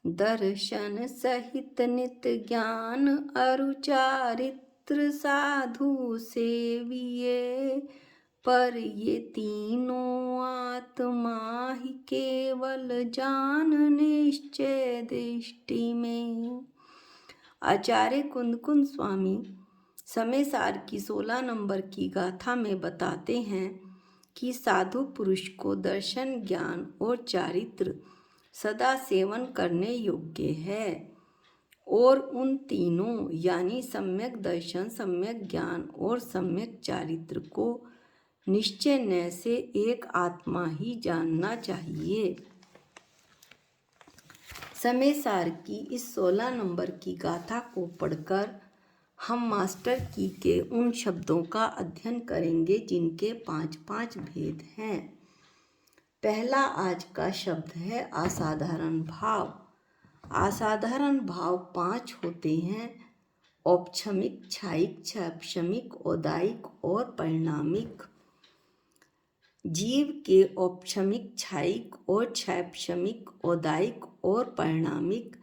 दर्शन सहित नित ज्ञान अरु चारित्र साधु सेविये। पर ये तीनों आत्मा ही केवल जान निश्चय दृष्टि में। आचार्य कुंद स्वामी समय सार की 16 नंबर की गाथा में बताते हैं कि साधु पुरुष को दर्शन, ज्ञान और चारित्र सदा सेवन करने योग्य है, और उन तीनों यानी सम्यक दर्शन, सम्यक ज्ञान और सम्यक चारित्र को निश्चय न से एक आत्मा ही जानना चाहिए। समय सार की इस 16 नंबर की गाथा को पढ़कर हम मास्टर की के उन शब्दों का अध्ययन करेंगे जिनके 5-5 भेद हैं। पहला आज का शब्द है असाधारण भाव। असाधारण भाव 5 होते हैं: औपछमिक, क्षायिक, क्षैपशमिक, औदायिक और परिणामिक। जीव के औपछमिक, क्षायिक और क्षैपशमिक, औदायिक और परिणामिक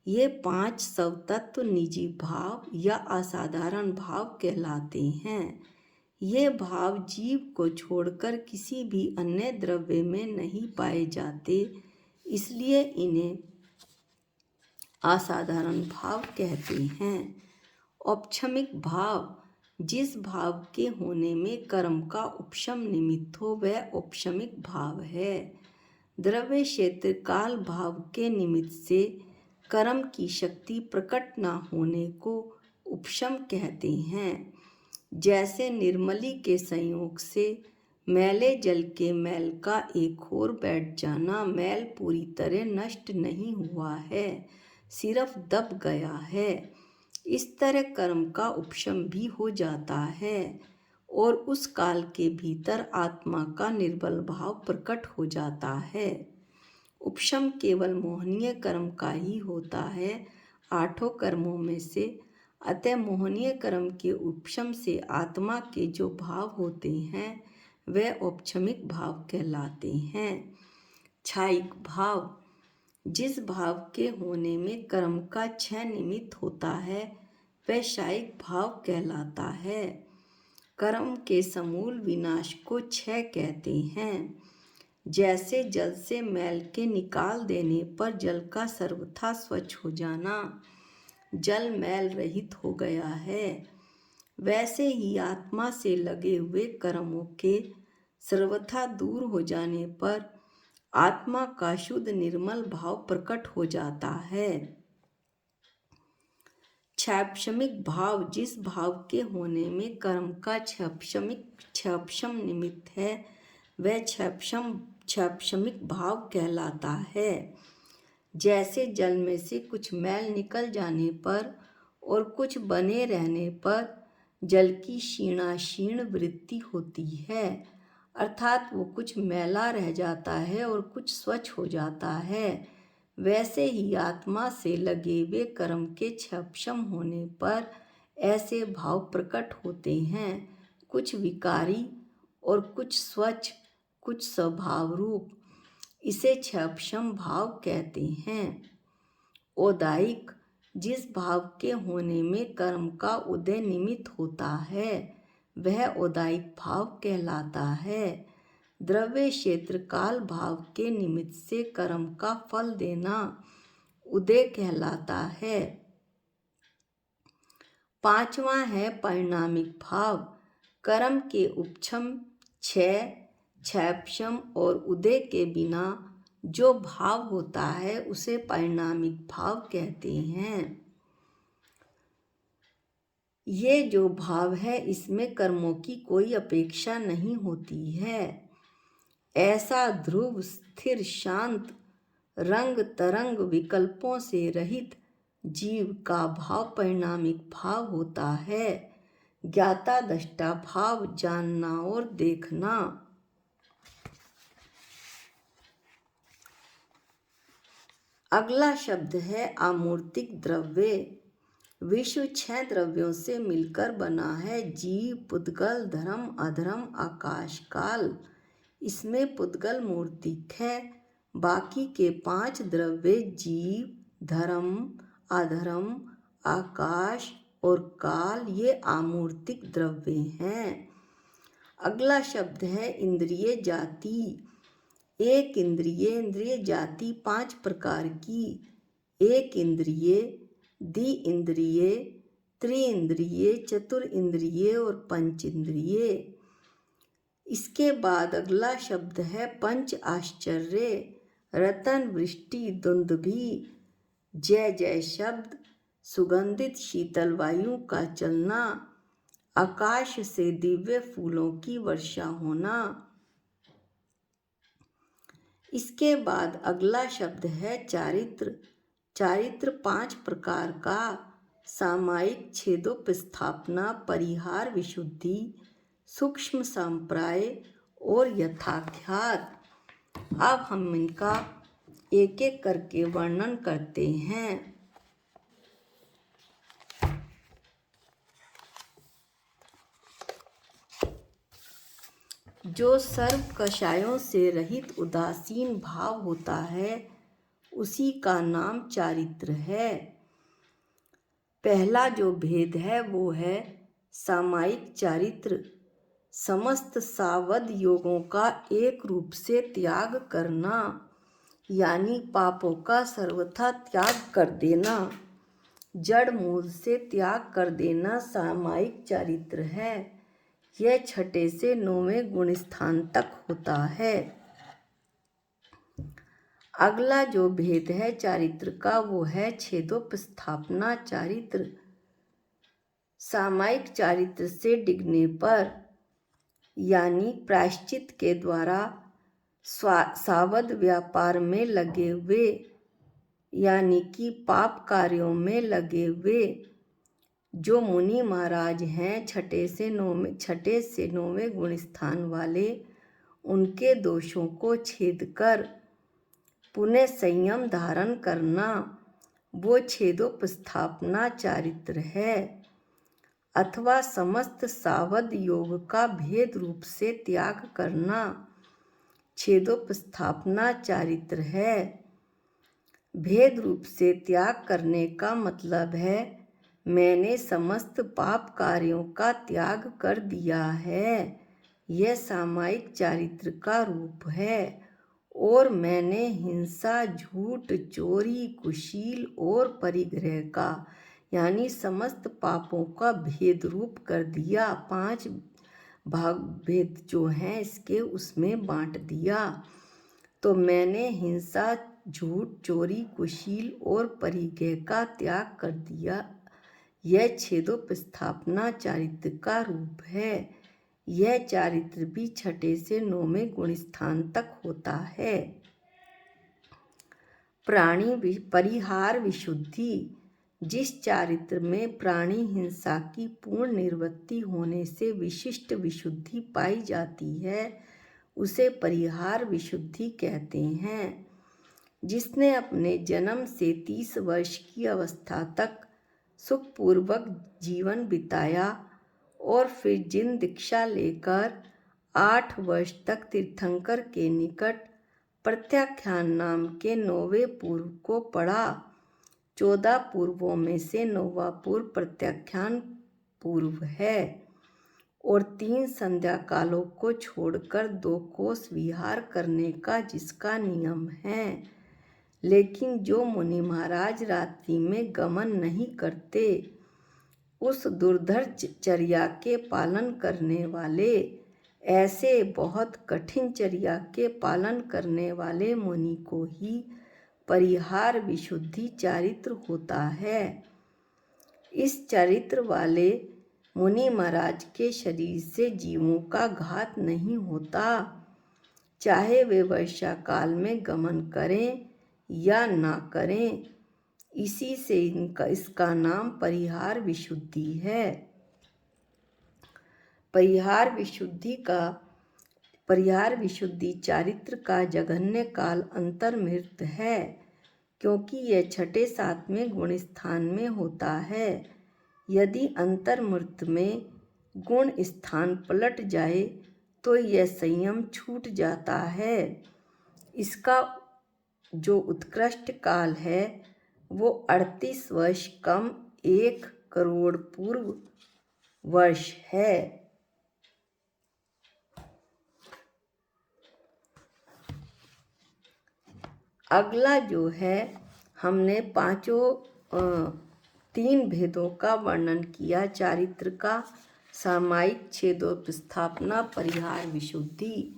ये 5 स्वतत्व निजी भाव या असाधारण भाव कहलाते हैं। ये भाव जीव को छोड़कर किसी भी अन्य द्रव्य में नहीं पाए जाते, इसलिए इन्हें असाधारण भाव कहते हैं। औपछमिक भाव जिस भाव के होने में कर्म का उपशम निमित्त हो वह औपछमिक भाव है। द्रव्य क्षेत्र काल भाव के निमित्त से कर्म की शक्ति प्रकट न होने को उपशम कहते हैं। जैसे निर्मली के संयोग से मैले जल के मैल का एक ओर बैठ जाना, मैल पूरी तरह नष्ट नहीं हुआ है, सिर्फ दब गया है। इस तरह कर्म का उपशम भी हो जाता है और उस काल के भीतर आत्मा का निर्बल भाव प्रकट हो जाता है। उपशम केवल मोहनीय कर्म का ही होता है 8 कर्मों में से। अतः मोहनीय कर्म के उपशम से आत्मा के जो भाव होते हैं वे औपछमिक भाव कहलाते हैं। क्षायिक भाव जिस भाव के होने में कर्म का क्षय निमित्त होता है वह क्षायिक भाव कहलाता है। कर्म के समूल विनाश को क्षय कहते हैं। जैसे जल से मैल के निकाल देने पर जल का सर्वथा स्वच्छ हो जाना, जल मैल रहित हो गया है, वैसे ही आत्मा से लगे हुए कर्मों के सर्वथा दूर हो जाने पर आत्मा का शुद्ध निर्मल भाव प्रकट हो जाता है। क्षैपशमिक भाव जिस भाव के होने में कर्म का क्षैपशम निमित्त है वह क्षैपशमिक भाव कहलाता है। जैसे जल में से कुछ मैल निकल जाने पर और कुछ बने रहने पर जल की क्षीणाशीर्ण वृत्ति होती है, अर्थात वो कुछ मैला रह जाता है और कुछ स्वच्छ हो जाता है, वैसे ही आत्मा से लगे हुए कर्म के क्षैपशम होने पर ऐसे भाव प्रकट होते हैं, कुछ विकारी और कुछ स्वच्छ, कुछ स्वभाव रूप। इसे क्षैपशम भाव कहते हैं। औदायिक जिस भाव के होने में कर्म का उदय निमित्त होता है वह औदायिक भाव कहलाता है। द्रव्य क्षेत्र काल भाव के निमित्त से कर्म का फल देना उदय कहलाता है। 5वां है परिणामिक भाव। कर्म के उपशम, क्षय, क्षैपशम और उदय के बिना जो भाव होता है उसे परिणामिक भाव कहते हैं। ये जो भाव है इसमें कर्मों की कोई अपेक्षा नहीं होती है। ऐसा ध्रुव, स्थिर, शांत, रंग तरंग विकल्पों से रहित जीव का भाव परिणामिक भाव होता है। ज्ञाता दृष्टा भाव जानना और देखना। अगला शब्द है अमूर्तिक द्रव्य। विश्व 6 द्रव्यों से मिलकर बना है: जीव, पुद्गल, धर्म, अधर्म, आकाश, काल। इसमें पुद्गल मूर्तिक है, बाकी के 5 द्रव्य जीव, धर्म, अधर्म, आकाश और काल ये आमूर्तिक द्रव्य हैं। अगला शब्द है इंद्रिय जाति। एक इंद्रिय जाति 5 प्रकार की। एक इंद्रिय, द्वि इंद्रिय, त्रि-इंद्रिय, चतुर-इंद्रिय और पंच इंद्रिय। इसके बाद अगला शब्द है पंच आश्चर्य। रतन, वृष्टि, दुंदुभि, जय जय शब्द, सुगंधित शीतल वायु का चलना, आकाश से दिव्य फूलों की वर्षा होना। इसके बाद अगला शब्द है चारित्र। चारित्र 5 प्रकार का। सामायिक, छेदोपस्थापना, परिहार, विशुद्धि, सूक्ष्म संप्राय और यथाख्यात। अब हम इनका एक एक करके वर्णन करते हैं। जो सर्व कषायों से रहित उदासीन भाव होता है उसी का नाम चारित्र है। पहला जो भेद है वो है सामायिक चारित्र। समस्त सावध योगों का एक रूप से त्याग करना, यानी पापों का सर्वथा त्याग कर देना, जड़ मूल से त्याग कर देना सामायिक चारित्र है। यह 6 से 9वें गुण स्थान तक होता है। अगला जो भेद है चारित्र का वो है छेदोपस्थापना चारित्र। सामायिक चारित्र से डिगने पर, यानी प्रायश्चित के द्वारा सावध व्यापार में लगे हुए, यानी कि पाप कार्यों में लगे हुए जो मुनि महाराज हैं 6 से 9वें गुण स्थान वाले, उनके दोषों को छेद कर पुनः संयम धारण करना वो छेदोपस्थापना चारित्र है। अथवा समस्त सावध योग का भेद रूप से त्याग करना छेदोपस्थापना चारित्र है। भेद रूप से त्याग करने का मतलब है मैंने समस्त पाप कार्यों का त्याग कर दिया है, यह सामायिक चारित्र का रूप है। और मैंने हिंसा, झूठ, चोरी, कुशील और परिग्रह का, यानी समस्त पापों का भेद रूप कर दिया। 5 भाग भेद जो हैं इसके उसमें बांट दिया। तो मैंने हिंसा, झूठ, चोरी, कुशील और परिग्रह का त्याग कर दिया। यह छेदोपस्थापना चारित्र का रूप है। यह चारित्र भी 6 से 9वें गुण स्थान तक होता है। प्राणी परिहार विशुद्धि। जिस चारित्र में प्राणी हिंसा की पूर्ण निवृत्ति होने से विशिष्ट विशुद्धि पाई जाती है उसे परिहार विशुद्धि कहते हैं। जिसने अपने जन्म से 30 वर्ष की अवस्था तक सुखपूर्वक जीवन बिताया और फिर जिन दीक्षा लेकर 8 वर्ष तक तीर्थंकर के निकट प्रत्याख्यान नाम के 9वें पूर्व को पढ़ा। 14 पूर्वों में से 9वां पूर्व प्रत्याख्यान पूर्व है और 3 संध्या कालों को छोड़कर 2 कोस विहार करने का जिसका नियम है। लेकिन जो मुनि महाराज रात्रि में गमन नहीं करते, उस दुर्धर चर्या के पालन करने वाले, ऐसे बहुत कठिन चर्या के पालन करने वाले मुनि को ही परिहार विशुद्धि चारित्र होता है। इस चरित्र वाले मुनि महाराज के शरीर से जीवों का घात नहीं होता, चाहे वे वर्षा काल में गमन करें या ना करें। इसी से इसका नाम परिहार विशुद्धि है। परिहार विशुद्धि चारित्र का जघन्य काल अंतर्मृत है, क्योंकि यह 6, 7वें गुण स्थान में होता है। यदि अंतर्मृत में गुण स्थान पलट जाए तो यह संयम छूट जाता है। इसका जो उत्कृष्ट काल है वो 38 वर्ष कम 1 करोड़ पूर्व वर्ष है। अगला जो है, हमने पांचों 3 भेदों का वर्णन किया। चारित्र का, सामायिक, छेदोपस्थापना, परिहार, विशुद्धि।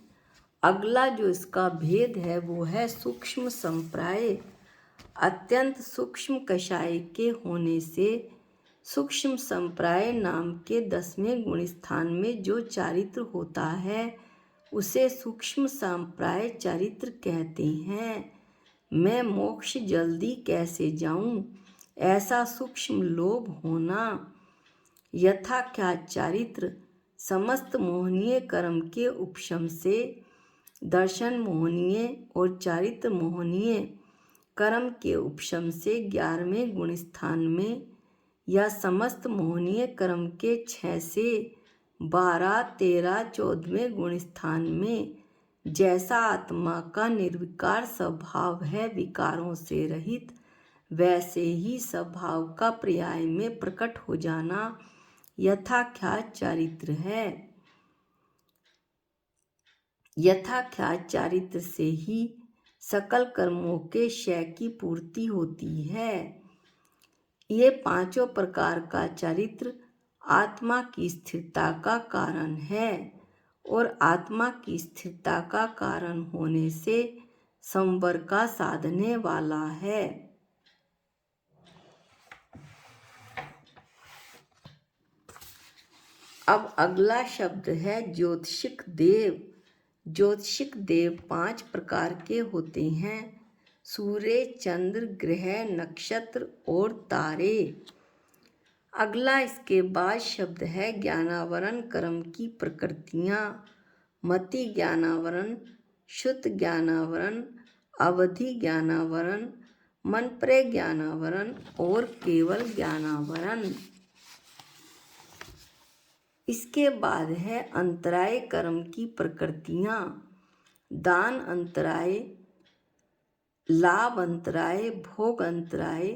अगला जो इसका भेद है वो है सूक्ष्म संप्राय। अत्यंत सूक्ष्म कषाय के होने से सूक्ष्म संप्राय नाम के 10वें गुण स्थान में जो चारित्र होता है उसे सूक्ष्म संप्राय चारित्र कहते हैं। मैं मोक्ष जल्दी कैसे जाऊं, ऐसा सूक्ष्म लोभ होना। यथाख्यात चारित्र समस्त मोहनीय कर्म के उपशम से दर्शन मोहनीय और चारित्र मोहनीय कर्म के उपशम से 11वें गुण स्थान में या समस्त मोहनीय कर्म के 6 से 12, 13, 14वें गुण स्थान में जैसा आत्मा का निर्विकार स्वभाव है, विकारों से रहित, वैसे ही स्वभाव का पर्याय में प्रकट हो जाना यथाख्यात चारित्र है। यथाख्यात चारित्र से ही सकल कर्मों के क्षय की पूर्ति होती है। ये पांचों प्रकार का चारित्र आत्मा की स्थिरता का कारण है और आत्मा की स्थिरता का कारण होने से संवर का साधने वाला है। अब अगला शब्द है ज्योतिषिक देव। ज्योतिषिक देव 5 प्रकार के होते हैं। सूर्य, चंद्र, ग्रह, नक्षत्र और तारे। अगला इसके बाद शब्द है ज्ञानावरण कर्म की प्रकृतियाँ। मति ज्ञानावरण, शुद्ध ज्ञानावरण, अवधि ज्ञानावरण, मनप्रय ज्ञानावरण और केवल ज्ञानावरण। इसके बाद है अंतराय कर्म की प्रकृतियाँ। दान अंतराय, लाभ अंतराय, भोग अंतराय,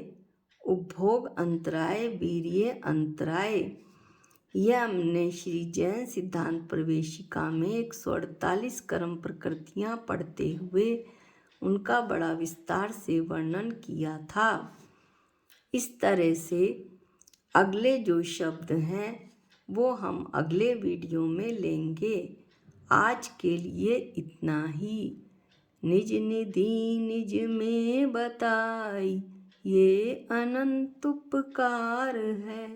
उपभोग अंतराय, वीर्य अंतराय। यह हमने श्री जैन सिद्धांत प्रवेशिका में 148 कर्म प्रकृतियाँ पढ़ते हुए उनका बड़ा विस्तार से वर्णन किया था। इस तरह से अगले जो शब्द हैं वो हम अगले वीडियो में लेंगे। आज के लिए इतना ही। निज निधि निज में बताई, ये अनंत उपकार है।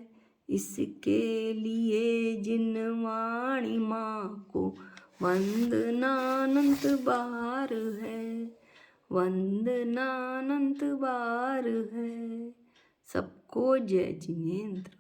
इसके लिए जिन वाणी माँ को वंदनानंत बार है, वंदनानंत बार है। सबको जय जिनेंद्र।